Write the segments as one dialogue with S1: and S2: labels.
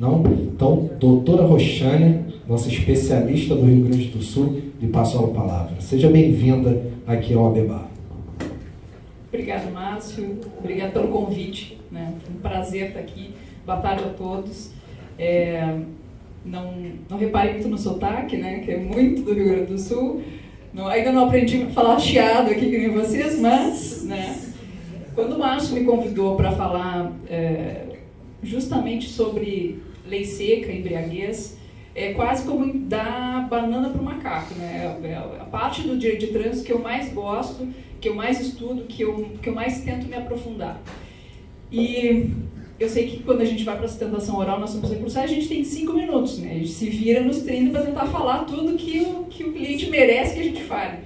S1: Não? Então, doutora Roxane, nossa especialista do Rio Grande do Sul, lhe passo a palavra. Seja bem-vinda aqui ao ABBA.
S2: Obrigada, Márcio. Obrigada pelo convite. Né? Foi um prazer estar aqui. Boa tarde a todos. Não reparem muito no sotaque, né? Que é muito do Rio Grande do Sul. Ainda não aprendi a falar chiado aqui que nem vocês, mas, né? Quando o Márcio me convidou para falar justamente sobre lei seca, embriaguez, é quase como dar banana para o macaco, né? A parte do direito de trânsito que eu mais gosto, que eu mais estudo, que eu mais tento me aprofundar. E eu sei que quando a gente vai para a sustentação oral, nós somos recursados, a gente tem 5 minutos, né? A gente se vira nos 30 para tentar falar tudo que o cliente merece que a gente fale.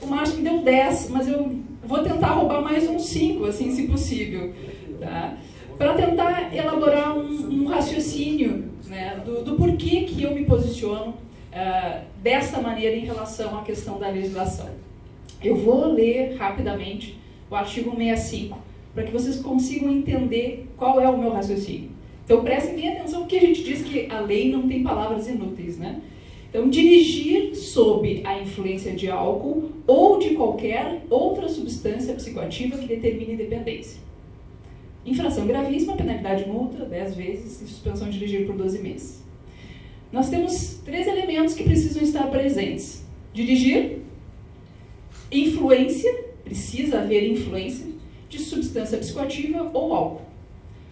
S2: O Márcio me deu 10, mas eu vou tentar roubar mais uns 5, assim, se possível, tá? Para tentar elaborar um raciocínio, né, do porquê que eu me posiciono desta maneira em relação à questão da legislação. Eu vou ler rapidamente o artigo 165, para que vocês consigam entender qual é o meu raciocínio. Então, prestem bem atenção, porque a gente diz que a lei não tem palavras inúteis, né? Então, dirigir sob a influência de álcool ou de qualquer outra substância psicoativa que determine dependência. Infração gravíssima, penalidade multa, 10 vezes, e suspensão de dirigir por 12 meses. Nós temos 3 elementos que precisam estar presentes. Dirigir, influência, precisa haver influência, de substância psicoativa ou álcool.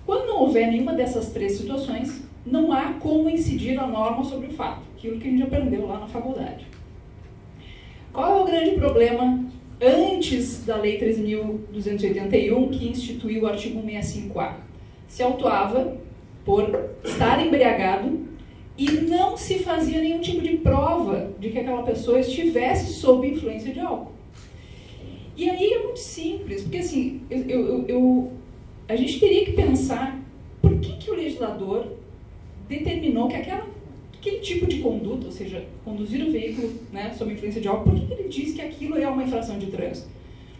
S2: Quando não houver nenhuma dessas 3 situações, não há como incidir a norma sobre o fato, aquilo que a gente aprendeu lá na faculdade. Qual é o grande problema antes da Lei 13.281, que instituiu o artigo 165A? Se autuava por estar embriagado e não se fazia nenhum tipo de prova de que aquela pessoa estivesse sob influência de álcool. E aí é muito simples, porque assim, a gente teria que pensar por que o legislador determinou que aquele tipo de conduta, ou seja, conduzir o veículo, né, sob influência de álcool, por que ele diz que aquilo é uma infração de trânsito?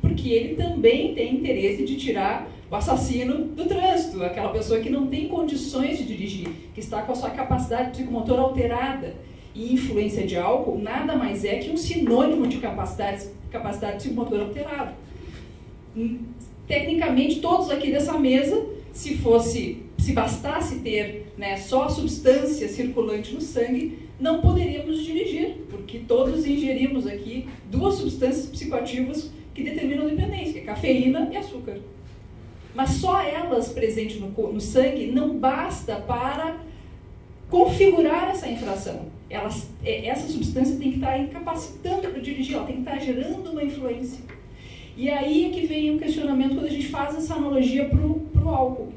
S2: Porque ele também tem interesse de tirar o assassino do trânsito, aquela pessoa que não tem condições de dirigir, que está com a sua capacidade psicomotora alterada. E influência de álcool nada mais é que um sinônimo de capacidade psicomotora alterada. Tecnicamente, todos aqui dessa mesa, se bastasse ter, né, só a substância circulante no sangue, não poderíamos dirigir, porque todos ingerimos aqui 2 substâncias psicoativas que determinam dependência, que é cafeína e açúcar. Mas só elas presentes no sangue não basta para configurar essa infração. Essa substância tem que estar incapacitando para dirigir, ela tem que estar gerando uma influência. E aí é que vem o questionamento quando a gente faz essa analogia para o álcool.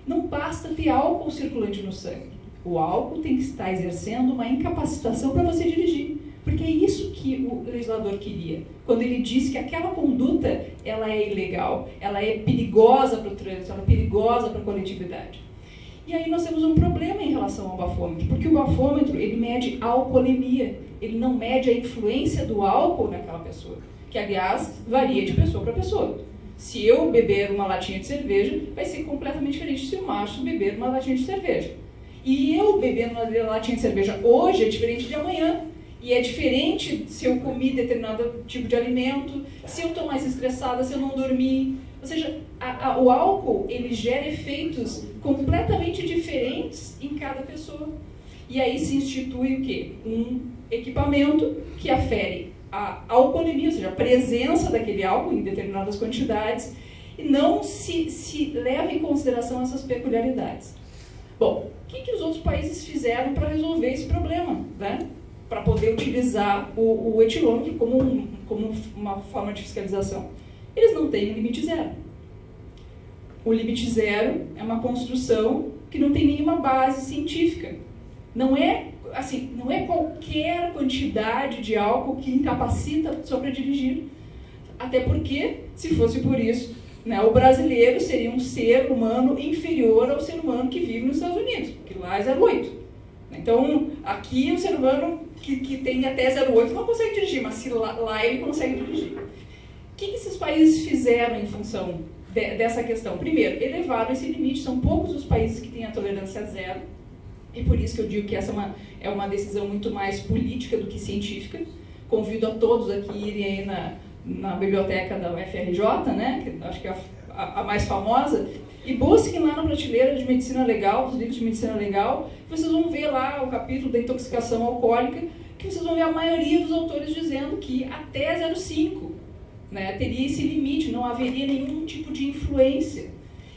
S2: Não basta ter álcool circulante no sangue. O álcool tem que estar exercendo uma incapacitação para você dirigir. Porque é isso que o legislador queria. Quando ele disse que aquela conduta ela é ilegal, ela é perigosa para o trânsito, ela é perigosa para a coletividade. E aí nós temos um problema em relação ao bafômetro, porque o bafômetro ele mede a alcoolemia, ele não mede a influência do álcool naquela pessoa, que aliás varia de pessoa para pessoa. Se eu beber uma latinha de cerveja, vai ser completamente diferente se o Márcio beber uma latinha de cerveja. E eu bebendo uma latinha de cerveja hoje é diferente de amanhã. E é diferente se eu comi determinado tipo de alimento, se eu estou mais estressada, se eu não dormi. Ou seja, o álcool ele gera efeitos completamente diferentes em cada pessoa. E aí se institui o quê? Um equipamento que afere a alcoolemia, ou seja, a presença daquele álcool em determinadas quantidades, e não se leva em consideração essas peculiaridades. Bom, o que os outros países fizeram para resolver esse problema, né? Para poder utilizar o etilômetro como uma forma de fiscalização? Eles não têm um limite zero. O limite zero é uma construção que não tem nenhuma base científica. Não é qualquer quantidade de álcool que incapacita só para dirigir. Até porque, se fosse por isso, né, o brasileiro seria um ser humano inferior ao ser humano que vive nos Estados Unidos, porque lá é 0,8. Então, aqui o ser humano que tem até 0,8 não consegue dirigir, mas se lá ele consegue dirigir. O que esses países fizeram em função dessa questão? Primeiro, elevaram esse limite, são poucos os países que têm a tolerância zero, E por isso que eu digo que essa é uma decisão muito mais política do que científica. Convido a todos aqui a irem aí na biblioteca da UFRJ, né, que acho que é a mais famosa, e busquem lá na prateleira de medicina legal, dos livros de medicina legal, vocês vão ver lá o capítulo da intoxicação alcoólica, que vocês vão ver a maioria dos autores dizendo que até 0,5, né, teria esse limite, não haveria nenhum tipo de influência.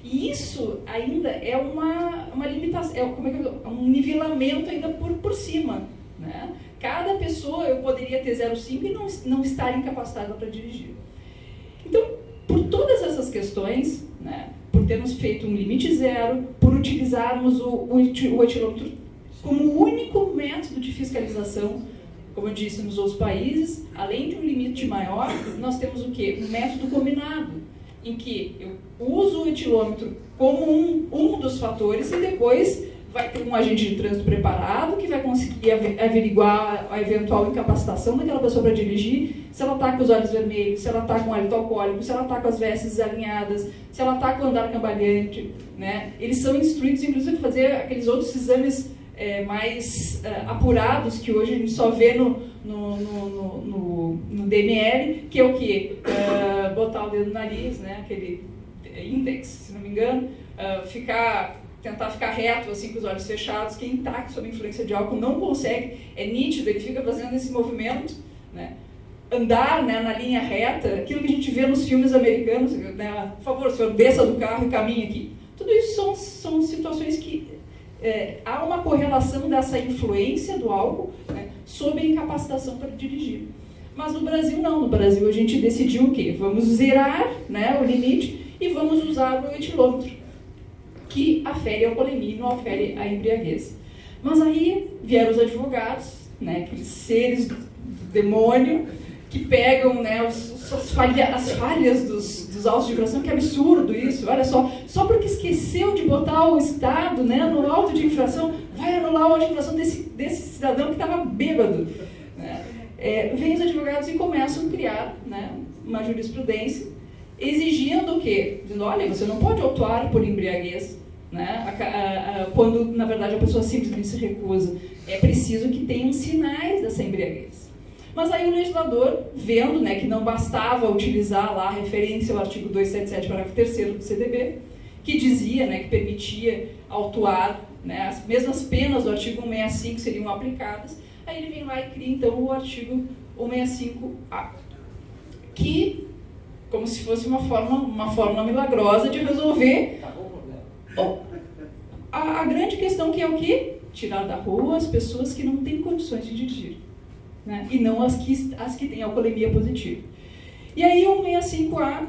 S2: E isso ainda é uma limitação, é um nivelamento ainda por cima, né? Cada pessoa eu poderia ter 0,5 e não estar incapacitada para dirigir. Então, por todas essas questões, né, por termos feito um limite zero, por utilizarmos o etilômetro como único método de fiscalização, como eu disse, nos outros países, além de um limite maior, nós temos o quê? Um método combinado, em que eu uso o etilômetro como um dos fatores e depois vai ter um agente de trânsito preparado que vai conseguir averiguar a eventual incapacitação daquela pessoa para dirigir, se ela está com os olhos vermelhos, se ela está com hálito alcoólico, se ela está com as vestes desalinhadas, se ela está com o andar cambaleante, né? Eles são instruídos, inclusive, a fazer aqueles outros exames mais apurados que hoje a gente só vê no DML, que é o quê? Botar o dedo no nariz, né? Aquele índex, se não me engano, tentar ficar reto, assim, com os olhos fechados. Quem está sob influência de álcool não consegue, é nítido, ele fica fazendo esse movimento, né? Andar, né, na linha reta, aquilo que a gente vê nos filmes americanos, né? Por favor, senhor, desça do carro e caminhe aqui. Tudo isso são situações que há uma correlação dessa influência do álcool, né, sobre a incapacitação para dirigir. Mas no Brasil não, no Brasil a gente decidiu o quê? Vamos zerar, né, o limite e vamos usar o etilômetro, que afere a alcoolemia e não afere a embriaguez. Mas aí vieram os advogados, né, aqueles seres do demônio, que pegam, né, as falhas dos autos de infração. Que absurdo isso, olha só porque esqueceu de botar o Estado, né, no auto de infração, vai anular o auto de infração desse cidadão que estava bêbado. Né? Vêm os advogados e começam a criar, né, uma jurisprudência, exigindo o quê? Dizendo, olha, você não pode autuar por embriaguez, né, quando, na verdade, a pessoa simplesmente se recusa. É preciso que tenham sinais dessa embriaguez. Mas aí o legislador, vendo, né, que não bastava utilizar lá a referência ao artigo 277, parágrafo 3º do CDB, que dizia, né, que permitia autuar, né, as mesmas penas do artigo 165 seriam aplicadas, aí ele vem lá e cria, então, o artigo 165A, que, como se fosse uma fórmula milagrosa de resolver a grande questão, que é o quê? Tirar da rua as pessoas que não têm condições de dirigir, né? E não as que têm alcoolemia positiva. E aí o 165A,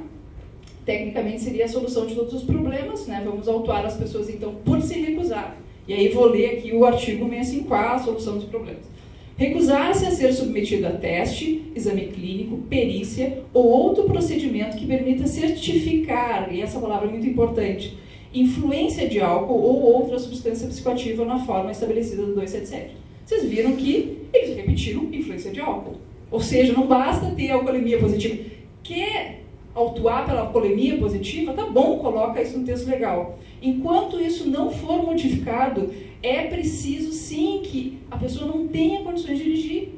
S2: tecnicamente, seria a solução de todos os problemas, né? Vamos autuar as pessoas, então, por se recusar. E aí vou ler aqui o artigo 165A, a solução dos problemas. Recusar-se a ser submetido a teste, exame clínico, perícia ou outro procedimento que permita certificar, e essa palavra é muito importante, influência de álcool ou outra substância psicoativa na forma estabelecida do 277. Vocês viram que eles repetiram influência de álcool. Ou seja, não basta ter alcoolemia positiva. Quer autuar pela alcoolemia positiva? Tá bom, coloca isso no texto legal. Enquanto isso não for modificado, é preciso sim que a pessoa não tenha condições de dirigir.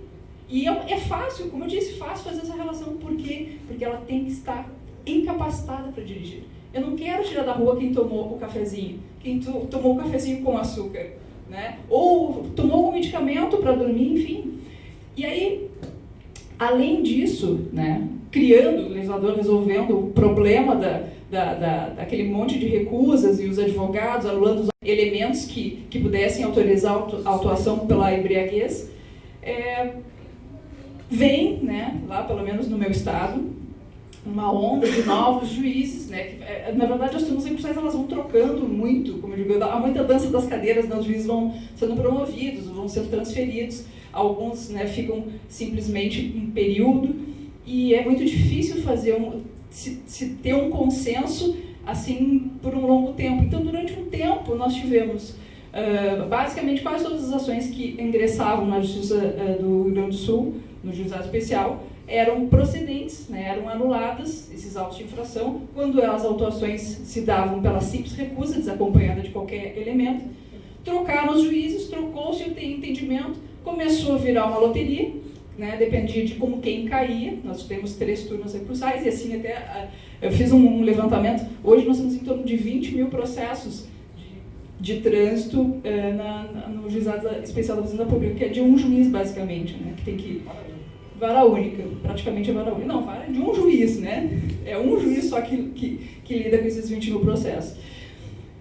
S2: E é fácil, como eu disse, fácil fazer essa relação. Por quê? Porque ela tem que estar incapacitada para dirigir. Eu não quero tirar da rua quem tomou o cafezinho, quem tomou o cafezinho com açúcar, né? Ou tomou algum medicamento para dormir, enfim. E aí, além disso, né, criando, o legislador resolvendo o problema daquele monte de recusas e os advogados anulando os elementos que pudessem autorizar a autuação pela embriaguez, vem, né, lá pelo menos no meu estado, uma onda de novos juízes, né, que, na verdade as turmas empresariais elas vão trocando muito, como eu digo, há muita dança das cadeiras, né, os juízes vão sendo promovidos, vão sendo transferidos, alguns, né, ficam simplesmente um período, e é muito difícil fazer se ter um consenso assim por um longo tempo. Então, durante um tempo, nós tivemos basicamente quase todas as ações que ingressavam na Justiça do Rio Grande do Sul, no Juizado Especial, eram procedentes, né, eram anuladas, esses autos de infração, quando as autuações se davam pela simples recusa, desacompanhada de qualquer elemento. trocaram os juízes, trocou-se o entendimento, começou a virar uma loteria, né, dependia de como quem caía. Nós temos 3 turmas recursais e assim até eu fiz um levantamento. Hoje nós temos em torno de 20 mil processos de trânsito no Juizado Especial da Fazenda Pública, que é de um juiz basicamente, né, que tem que... Vara única, praticamente é vara única. Não, vara de um juiz, né? É um juiz só que lida com esses 20 mil processos.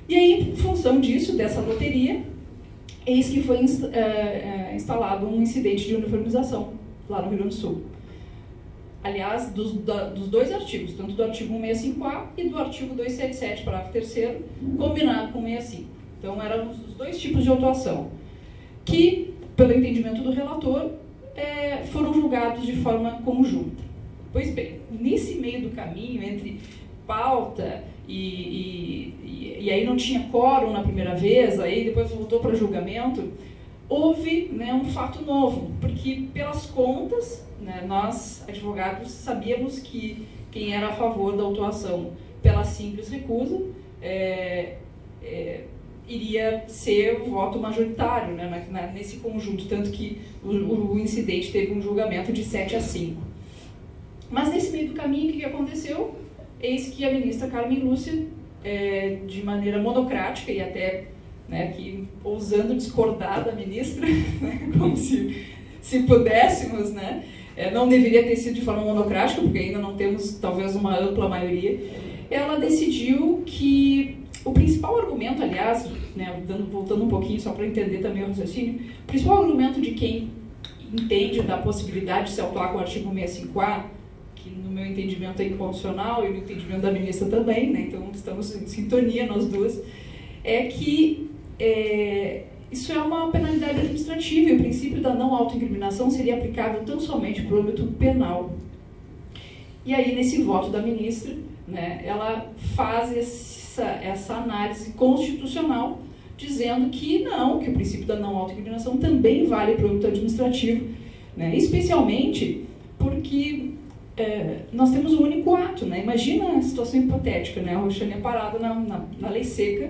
S2: E aí, em função disso, dessa loteria, eis que foi instalado um incidente de uniformização lá no Rio Grande do Sul. Aliás, dos 2 artigos, tanto do artigo 165A e do artigo 277, parágrafo 3º, combinado com 65. Então, eram os 2 tipos de autuação, que, pelo entendimento do relator, foram julgados de forma conjunta. Pois bem, nesse meio do caminho, entre pauta e aí não tinha quórum na primeira vez, aí depois voltou para julgamento, houve, né, um fato novo, porque pelas contas, né, nós, advogados, sabíamos que quem era a favor da autuação pela simples recusa iria ser o voto majoritário, né, nesse conjunto, tanto que o incidente teve um julgamento de 7-5. Mas nesse meio do caminho, o que aconteceu? Eis que a ministra Carmen Lúcia, de maneira monocrática e até, né, que ousando discordar da ministra, né, como se pudéssemos, né, não deveria ter sido de forma monocrática, porque ainda não temos talvez uma ampla maioria, ela decidiu que o principal argumento, aliás, né, voltando um pouquinho só para entender também o raciocínio, o principal argumento de quem entende da possibilidade de se autuar com o artigo 165A, que no meu entendimento é inconstitucional e no entendimento da ministra também, né, então estamos em sintonia nós duas, é que isso é uma penalidade administrativa e o princípio da não autoincriminação seria aplicável tão somente para o âmbito penal. E aí, nesse voto da ministra, né, ela faz essa análise constitucional, dizendo que não, que o princípio da não autoincriminação também vale para o âmbito administrativo, né, especialmente porque nós temos um único ato, né? Imagina a situação hipotética, né? A Roxane é parada na lei seca,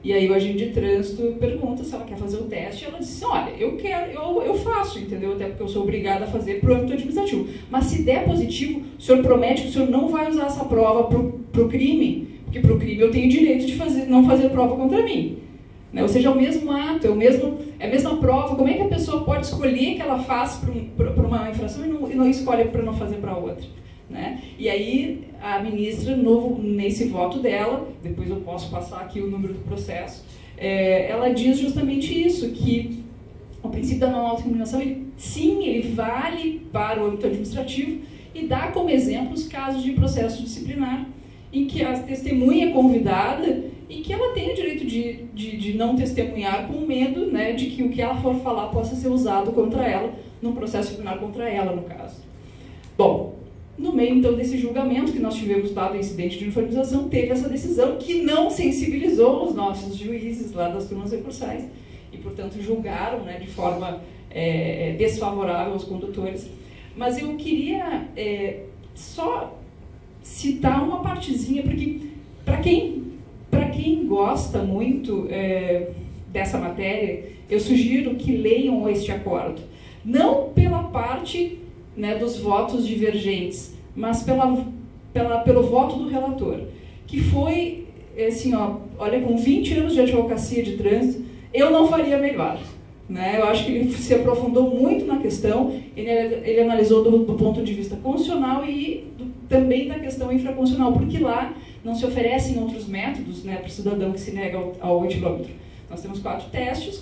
S2: e aí o agente de trânsito pergunta se ela quer fazer o teste, e ela diz, olha, eu faço, entendeu? Até porque eu sou obrigada a fazer para o âmbito administrativo. Mas se der positivo, o senhor promete que o senhor não vai usar essa prova para o crime, porque para o crime eu tenho direito de não fazer prova contra mim. Né? Ou seja, é o mesmo ato, é a mesma prova. Como é que a pessoa pode escolher que ela faz para uma infração e não escolhe para não fazer para outra? Né? E aí a ministra, nesse voto dela, depois eu posso passar aqui o número do processo, ela diz justamente isso, que o princípio da não autoincriminação, ele vale para o âmbito administrativo e dá como exemplo os casos de processo disciplinar, em que a testemunha é convidada e que ela tem o direito de não testemunhar com medo, né, de que o que ela for falar possa ser usado contra ela, num processo disciplinar contra ela, no caso. Bom, no meio, então, desse julgamento que nós tivemos dado o incidente de uniformização, teve essa decisão que não sensibilizou os nossos juízes lá das turmas recursais e, portanto, julgaram, né, de forma desfavorável aos condutores. Mas eu queria só citar uma partezinha, porque para quem gosta muito dessa matéria, eu sugiro que leiam este acordo. Não pela parte, né, dos votos divergentes, mas pelo voto do relator, que foi, assim, olha, com 20 anos de advocacia de trânsito, eu não faria melhor. Né? Eu acho que ele se aprofundou muito na questão, ele analisou do ponto de vista constitucional e também da questão infraconstitucional, porque lá não se oferecem outros métodos, né, para o cidadão que se nega ao etilômetro. Nós temos 4 testes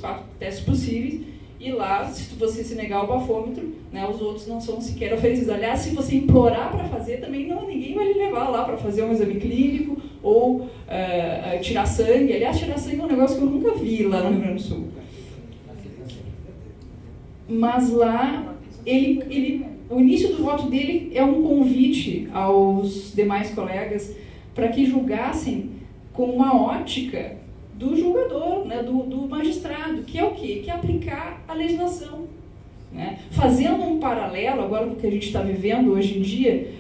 S2: possíveis, e lá, se você se negar ao bafômetro, né, os outros não são sequer oferecidos. Aliás, se você implorar para fazer, também ninguém vai lhe levar lá para fazer um exame clínico ou tirar sangue. Aliás, tirar sangue é um negócio que eu nunca vi lá no Rio Grande do Sul. Mas lá, o início do voto dele é um convite aos demais colegas para que julgassem com uma ótica do julgador, né, do magistrado, que é o quê? Que é aplicar a legislação. Né? Fazendo um paralelo, agora com o que a gente está vivendo hoje em dia,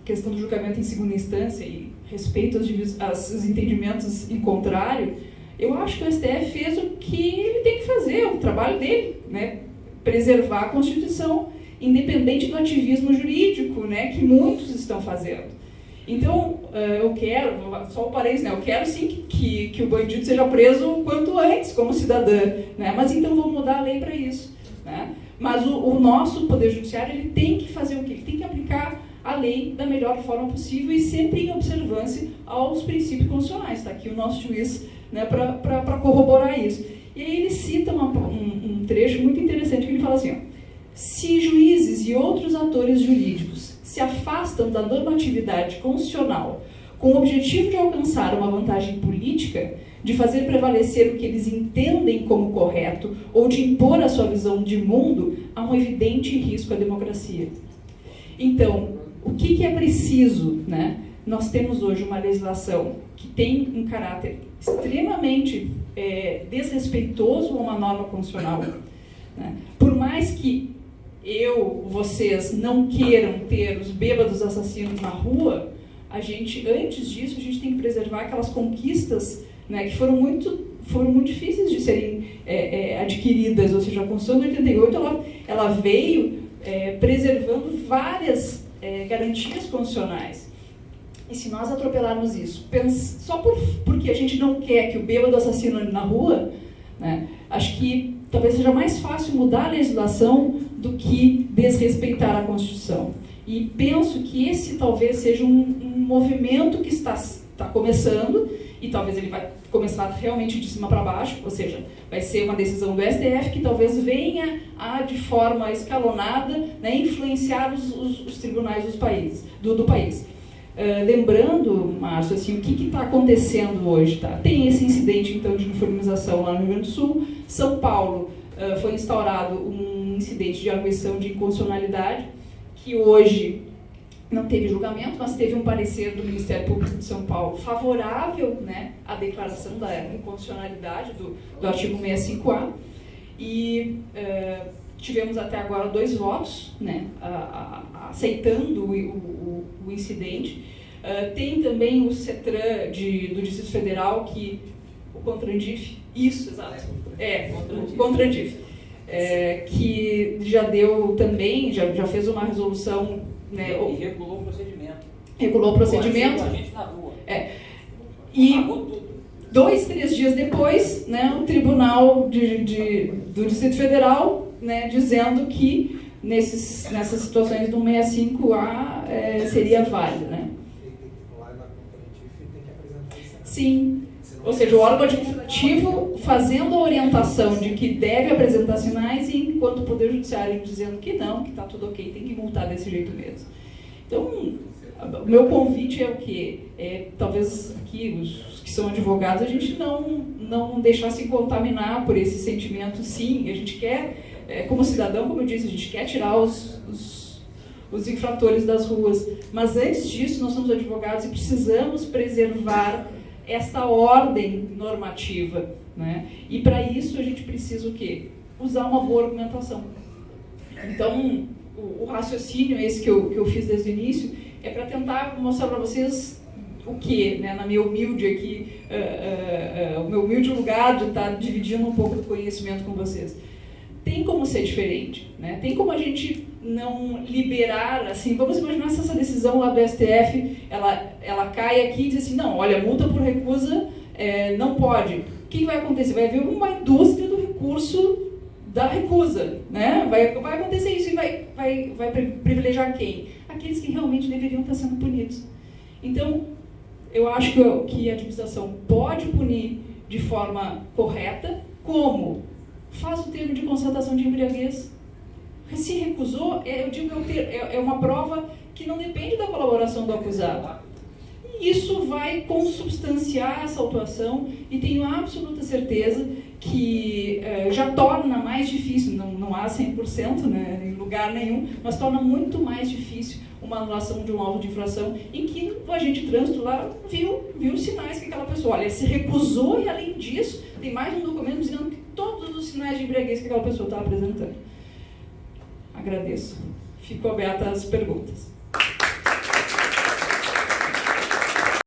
S2: questão do julgamento em segunda instância e respeito aos entendimentos em contrário, Eu acho que o STF fez o que ele tem que fazer, o trabalho dele, né? Preservar a Constituição, independente do ativismo jurídico, né, que muitos estão fazendo. Então, eu quero, só um parênteses, né, eu quero sim que o bandido seja preso o quanto antes, como cidadã, né, mas então vamos mudar a lei para isso. Né? Mas o nosso Poder Judiciário, ele tem que fazer o quê? Ele tem que aplicar a lei da melhor forma possível e sempre em observância aos princípios constitucionais. Está aqui o nosso juiz, né, para corroborar isso. E aí ele cita um trecho muito interessante que ele fala assim, ó, se juízes e outros atores jurídicos se afastam da normatividade constitucional com o objetivo de alcançar uma vantagem política, de fazer prevalecer o que eles entendem como correto ou de impor a sua visão de mundo, há um evidente risco à democracia. Então, o que é preciso, né? Nós temos hoje uma legislação que tem um caráter extremamente desrespeitoso a uma norma constitucional. Né? Por mais que vocês não queiram ter os bêbados assassinos na rua, antes disso, a gente tem que preservar aquelas conquistas, né, que foram muito difíceis de serem adquiridas. Ou seja, a Constituição de 88 ela veio preservando várias garantias constitucionais. E se nós atropelarmos isso, só porque a gente não quer que o bêbado assassino na rua, né, acho que talvez seja mais fácil mudar a legislação do que desrespeitar a Constituição. E penso que esse talvez seja um movimento que está começando, e talvez ele vai começar realmente de cima para baixo, ou seja, vai ser uma decisão do STF que talvez venha de forma escalonada, né, influenciar os tribunais do país. Lembrando, Márcio, assim, o que está acontecendo hoje? Tá? Tem esse incidente, então, de uniformização lá no Rio Grande do Sul. São Paulo foi instaurado um incidente de arguição de inconstitucionalidade, que hoje não teve julgamento, mas teve um parecer do Ministério Público de São Paulo favorável, né, à declaração da inconstitucionalidade do artigo 65A. E tivemos até agora 2 votos, né, aceitando o incidente. Tem também o CETRAN do Distrito Federal, o CONTRANDIF, isso, exato, o CONTRANDIF, que já deu também, já fez uma resolução, né,
S3: e regulou o procedimento.
S2: Regulou o procedimento.
S3: A gente na rua.
S2: E 2, 3 dias depois, né, o Tribunal do Distrito Federal, né, dizendo que nessas situações do 65A seria válido, né? Sim. Ou seja, o órgão administrativo fazendo a orientação de que deve apresentar sinais, e enquanto o Poder Judiciário dizendo que não, que está tudo ok, tem que multar desse jeito mesmo. Então, o meu convite é o quê? Talvez aqui, os que são advogados, a gente não deixar se contaminar por esse sentimento. Sim, a gente quer, como cidadão, como eu disse, a gente quer tirar os infratores das ruas. Mas antes disso, nós somos advogados e precisamos preservar esta ordem normativa, né? E para isso a gente precisa o quê? Usar uma boa argumentação. Então, o raciocínio esse que eu fiz desde o início é para tentar mostrar para vocês o que, né, na minha humilde aqui, o meu humilde lugar de estar dividindo um pouco do conhecimento com vocês. Tem como ser diferente, né? Tem como a gente não liberar, assim, vamos imaginar se essa decisão lá do STF, ela cai aqui e diz assim, não, olha, multa por recusa não pode. O que vai acontecer? Vai haver uma indústria do recurso da recusa, né? Vai acontecer isso e vai privilegiar quem? Aqueles que realmente deveriam estar sendo punidos. Então, eu acho que a administração pode punir de forma correta, como faz o termo de constatação de embriaguez. Se recusou, eu digo é uma prova que não depende da colaboração do acusado. E isso vai consubstanciar essa autuação, e tenho absoluta certeza que já torna mais difícil, não há 100%, né, em lugar nenhum, mas torna muito mais difícil uma anulação de um auto de infração em que o agente de trânsito lá viu os sinais que aquela pessoa, olha, se recusou, e além disso, tem mais um documento dizendo que todos os sinais de embriaguez que aquela pessoa está apresentando. Agradeço. Fico aberta às perguntas.